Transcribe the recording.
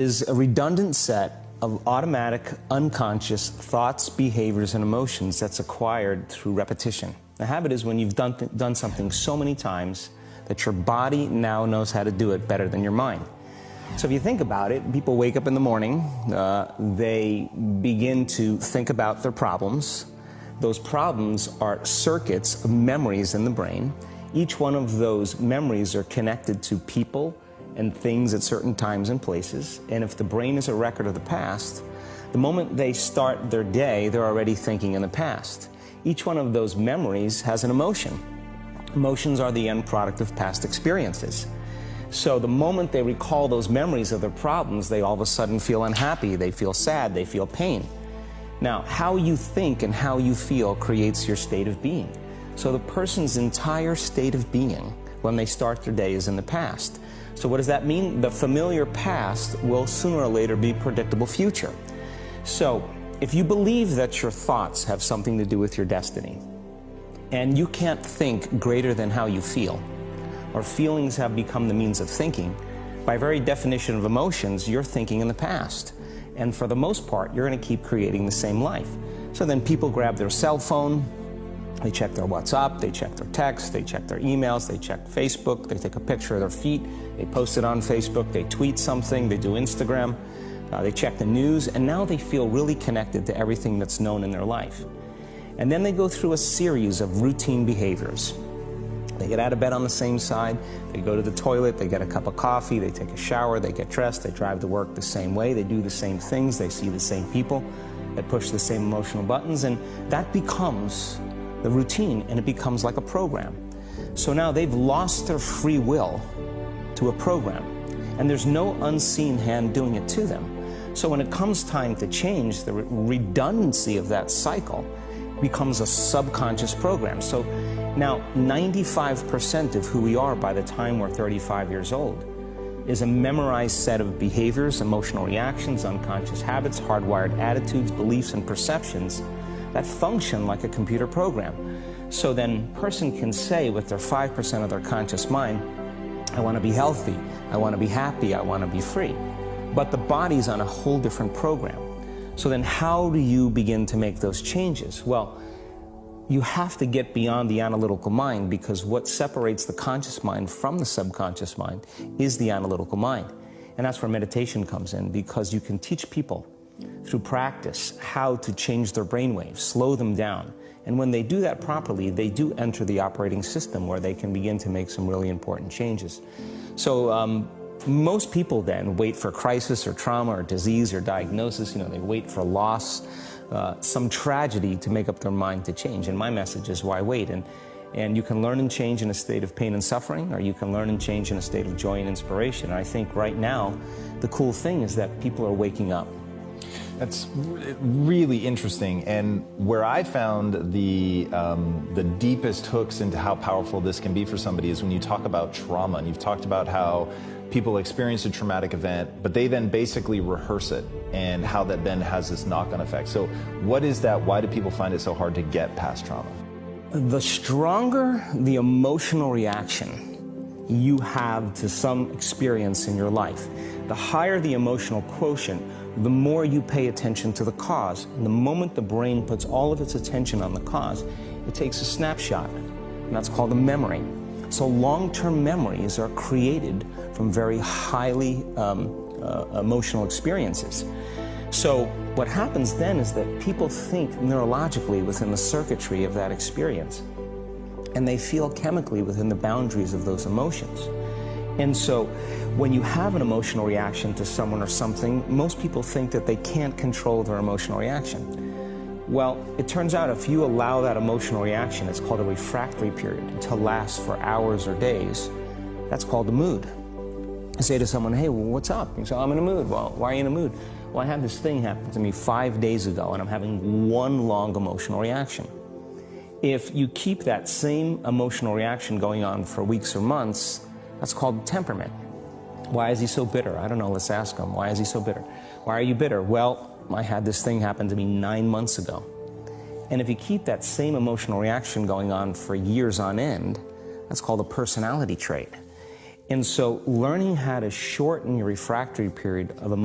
Is a redundant set of automatic, unconscious thoughts, behaviors, and emotions that's acquired through repetition. The habit is when you've done something so many times that your body now knows how to do it better than your mind. So if you think about it, people wake up in the morning, they begin to think about their problems. Those problems are circuits of memories in the brain. Each one of those memories are connected to people and things at certain times and places. And if the brain is a record of the past, the moment they start their day, they're already thinking in the past. Each one of those memories has an emotion. Emotions are the end product of past experiences. So the moment they recall those memories of their problems, they all of a sudden feel unhappy, they feel sad, they feel pain. Now, how you think and how you feel creates your state of being. So the person's entire state of being when they start their day is in the past. So what does that mean? The familiar past will sooner or later be predictable future. So if you believe that your thoughts have something to do with your destiny, and you can't think greater than how you feel, or feelings have become the means of thinking, by very definition of emotions, you're thinking in the past. And for the most part, you're going to keep creating the same life. So then people grab their cell phone, they check their WhatsApp, they check their text, they check their emails, they check Facebook, they take a picture of their feet, they post it on Facebook, they tweet something, they do Instagram, they check the news, and now they feel really connected to everything that's known in their life. And then they go through a series of routine behaviors. They get out of bed on the same side, they go to the toilet, they get a cup of coffee, they take a shower, they get dressed, they drive to work the same way, they do the same things, they see the same people, they push the same emotional buttons, and that becomes the routine, and it becomes like a program. So now they've lost their free will to a program, and there's no unseen hand doing it to them. So when it comes time to change, the redundancy of that cycle becomes a subconscious program. So now 95% of who we are by the time we're 35 years old is a memorized set of behaviors, emotional reactions, unconscious habits, hardwired attitudes, beliefs, and perceptions that function like a computer program. So then a person can say with their 5% of their conscious mind, I want to be healthy, I want to be happy, I want to be free. But the body's on a whole different program. So then how do you begin to make those changes? Well, you have to get beyond the analytical mind, because what separates the conscious mind from the subconscious mind is the analytical mind. And that's where meditation comes in, because you can teach people through practice how to change their brainwaves, slow them down. And when they do that properly, they do enter the operating system where they can begin to make some really important changes. So most people then wait for crisis or trauma or disease or diagnosis. You know, they wait for loss, some tragedy to make up their mind to change. And my message is, why wait? And you can learn and change in a state of pain and suffering, or you can learn and change in a state of joy and inspiration. And I think right now, the cool thing is that people are waking up. That's really interesting, and where I found the deepest hooks into how powerful this can be for somebody is when you talk about trauma, and you've talked about how people experience a traumatic event, but they then basically rehearse it, and how that then has this knock-on effect. So what is that? Why do people find it so hard to get past trauma? The stronger the emotional reaction you have to some experience in your life, the higher the emotional quotient, the more you pay attention to the cause. And the moment the brain puts all of its attention on the cause, it takes a snapshot, and that's called a memory. So long-term memories are created from very highly emotional experiences. So what happens then is that people think neurologically within the circuitry of that experience, and they feel chemically within the boundaries of those emotions. And so when you have an emotional reaction to someone or something, most people think that they can't control their emotional reaction. Well, it turns out if you allow that emotional reaction, it's called a refractory period, to last for hours or days, that's called a mood. I say to someone, hey, well, what's up? You say, I'm in a mood. Well, why are you in a mood? Well, I had this thing happen to me 5 days ago, and I'm having one long emotional reaction. If you keep that same emotional reaction going on for weeks or months, that's called temperament. Why is he so bitter? I don't know, let's ask him. Why is he so bitter? Why are you bitter? Well, I had this thing happen to me 9 months ago. And if you keep that same emotional reaction going on for years on end, that's called a personality trait. And so learning how to shorten your refractory period of emotion